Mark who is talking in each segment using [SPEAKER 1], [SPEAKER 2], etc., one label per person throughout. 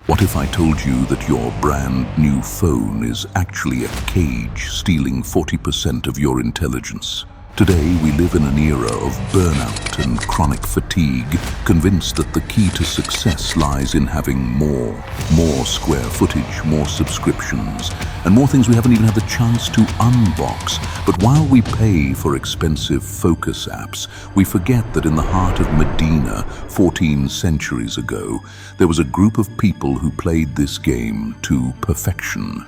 [SPEAKER 1] What if I told you that your brand new phone is actually a cage stealing 40% of your intelligence? Today, we live in an era of burnout and chronic fatigue, convinced that the key to success lies in having more square footage, more subscriptions, and more things we haven't even had the chance to unbox. But while we pay for expensive focus apps, we forget that in the heart of Medina, 14 centuries ago, there was a group of people who played this game to perfection.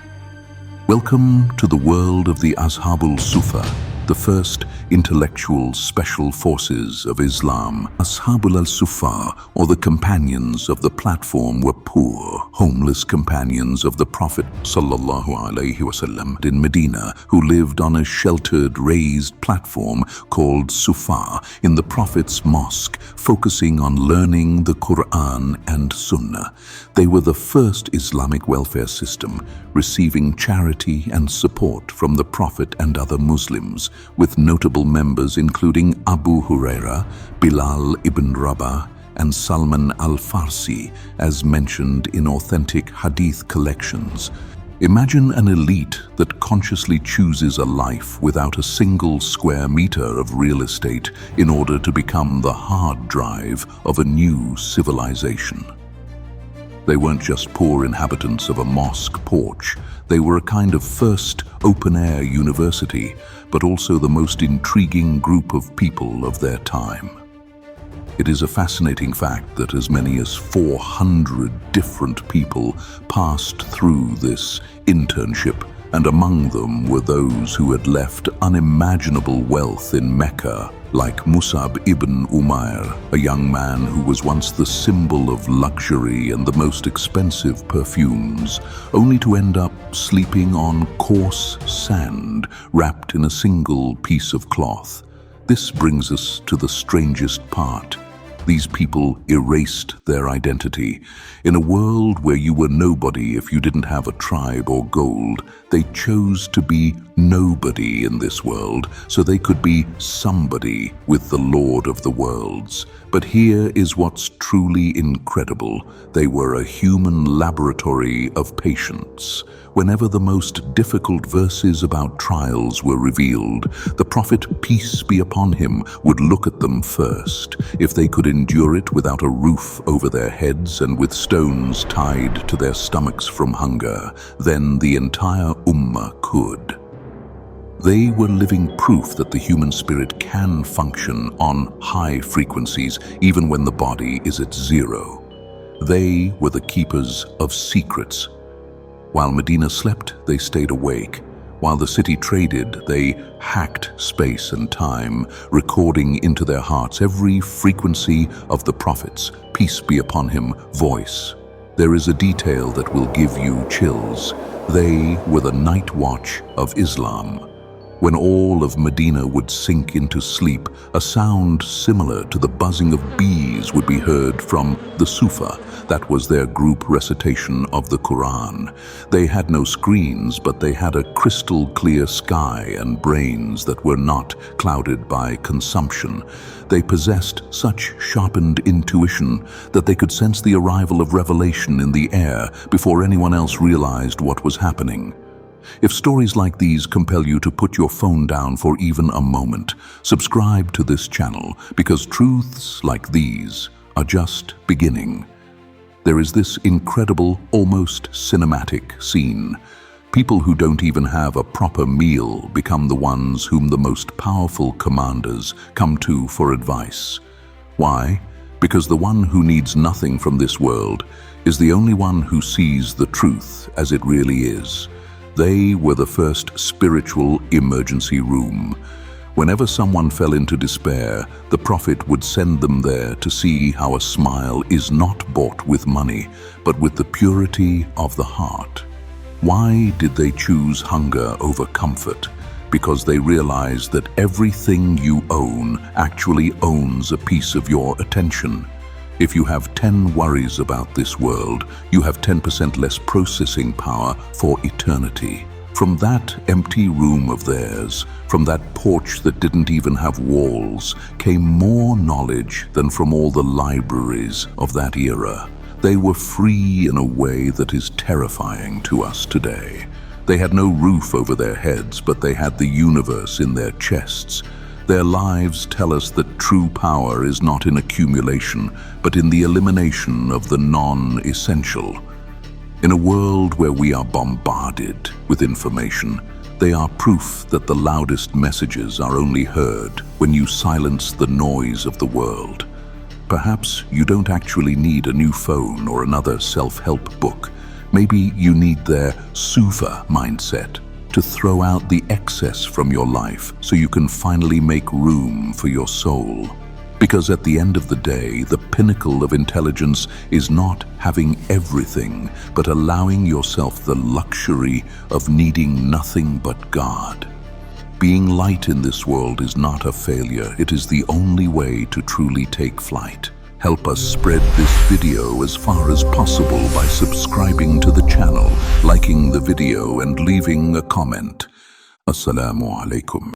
[SPEAKER 1] Welcome to the world of the Ashab al-Suffa, the first intellectual special forces of Islam. Ashab al-Suffa, or the companions of the platform, were poor, homeless companions of the Prophet ﷺ in Medina, who lived on a sheltered, raised platform called Suffa in the Prophet's Mosque, focusing on learning the Quran and Sunnah. They were the first Islamic welfare system, receiving charity and support from the Prophet and other Muslims, with notable members including Abu Huraira, Bilal ibn Rabah, and Salman al-Farsi, as mentioned in authentic hadith collections. Imagine an elite that consciously chooses a life without a single square meter of real estate in order to become the hard drive of a new civilization. They weren't just poor inhabitants of a mosque porch. They were a kind of first open-air university, but also the most intriguing group of people of their time. It is a fascinating fact that as many as 400 different people passed through this internship, and among them were those who had left unimaginable wealth in Mecca, like Musab ibn Umair, a young man who was once the symbol of luxury and the most expensive perfumes, only to end up sleeping on coarse sand wrapped in a single piece of cloth. This brings us to the strangest part. These people erased their identity. In a world where you were nobody if you didn't have a tribe or gold, they chose to be nobody in this world so they could be somebody with the Lord of the worlds. But here is what's truly incredible. They were a human laboratory of patience. Whenever the most difficult verses about trials were revealed, the Prophet, peace be upon him, would look at them first. If they could endure it without a roof over their heads and with stones tied to their stomachs from hunger, then the entire Ummah could. They were living proof that the human spirit can function on high frequencies even when the body is at zero. They were the keepers of secrets. While Medina slept, they stayed awake. While the city traded, they hacked space and time, recording into their hearts every frequency of the Prophet's, peace be upon him, voice. There is a detail that will give you chills. They were the night watch of Islam. When all of Medina would sink into sleep, a sound similar to the buzzing of bees would be heard from the Suffa. That was their group recitation of the Quran. They had no screens, but they had a crystal clear sky and brains that were not clouded by consumption. They possessed such sharpened intuition that they could sense the arrival of revelation in the air before anyone else realized what was happening. If stories like these compel you to put your phone down for even a moment, subscribe to this channel, because truths like these are just beginning. There is this incredible, almost cinematic scene. People who don't even have a proper meal become the ones whom the most powerful commanders come to for advice. Why? Because the one who needs nothing from this world is the only one who sees the truth as it really is. They were the first spiritual emergency room. Whenever someone fell into despair, the Prophet would send them there to see how a smile is not bought with money, but with the purity of the heart. Why did they choose hunger over comfort? Because they realized that everything you own actually owns a piece of your attention. If you have 10 worries about this world, you have 10% less processing power for eternity. From that empty room of theirs, from that porch that didn't even have walls, came more knowledge than from all the libraries of that era. They were free in a way that is terrifying to us today. They had no roof over their heads, but they had the universe in their chests. Their lives tell us that true power is not in accumulation, but in the elimination of the non-essential. In a world where we are bombarded with information, they are proof that the loudest messages are only heard when you silence the noise of the world. Perhaps you don't actually need a new phone or another self-help book. Maybe you need their Suffa mindset to throw out the excess from your life so you can finally make room for your soul. Because at the end of the day, the pinnacle of intelligence is not having everything, but allowing yourself the luxury of needing nothing but God. Being light in this world is not a failure. It is the only way to truly take flight. Help us spread this video as far as possible by subscribing to the channel, liking the video and leaving a comment. Assalamu alaikum.